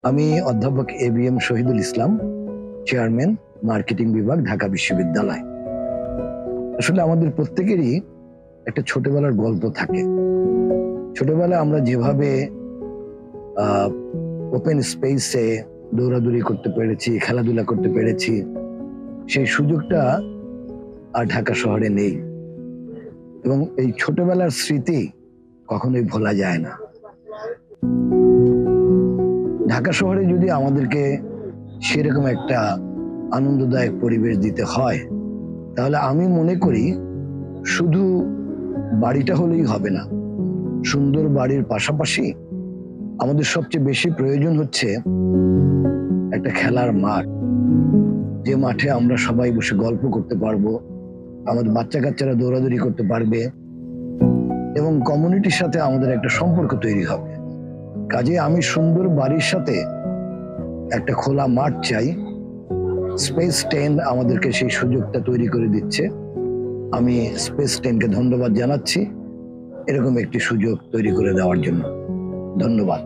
আমি অধ্যাপক ABM Shahidul Islam, chairman, marketing বিভাগ, ঢাকা বিশ্ববিদ্যালয়। আসলে আমাদের প্রত্যেকেরই একটা ছোটবেলার গল্প থাকে। ছোটবেলায় আমরা যেভাবে ওপেন স্পেসে দৌড়াদৌড়ি করতে পেরেছি, খেলাধুলা করতে পেরেছি, সেই সুযোগটা আর ঢাকা শহরে নেই। এবং এই ছোটবেলার স্মৃতি কখনোই ভোলা যায় না। ঢাকা শহরে যদি আমাদেরকে সেরকম একটা আনন্দদায়ক পরিবেশ দিতে হয়, তাহলে আমি মনে করি শুধু বাড়িটা হলেই হবে না। সুন্দর বাড়ির পাশাপাশি আমাদের সবচেয়ে বেশি প্রয়োজন হচ্ছে একটা খেলার মাঠ, যে মাঠে আমরা সবাই বসে গল্প করতে পারবো, আমাদের বাচ্চা কাচ্চারা দৌড়াদৌড়ি করতে পারবে এবং কমিউনিটির সাথে আমাদের একটা সম্পর্ক তৈরি হবে। কাজে আমি সুন্দর বাড়ির সাথে একটা খোলা মাঠ চাই। স্পেস 10 আমাদেরকে সেই সুযোগটা তৈরি করে দিচ্ছে। আমি স্পেস 10কে ধন্যবাদ জানাচ্ছি এরকম একটি সুযোগ তৈরি করে দেওয়ার জন্য। ধন্যবাদ।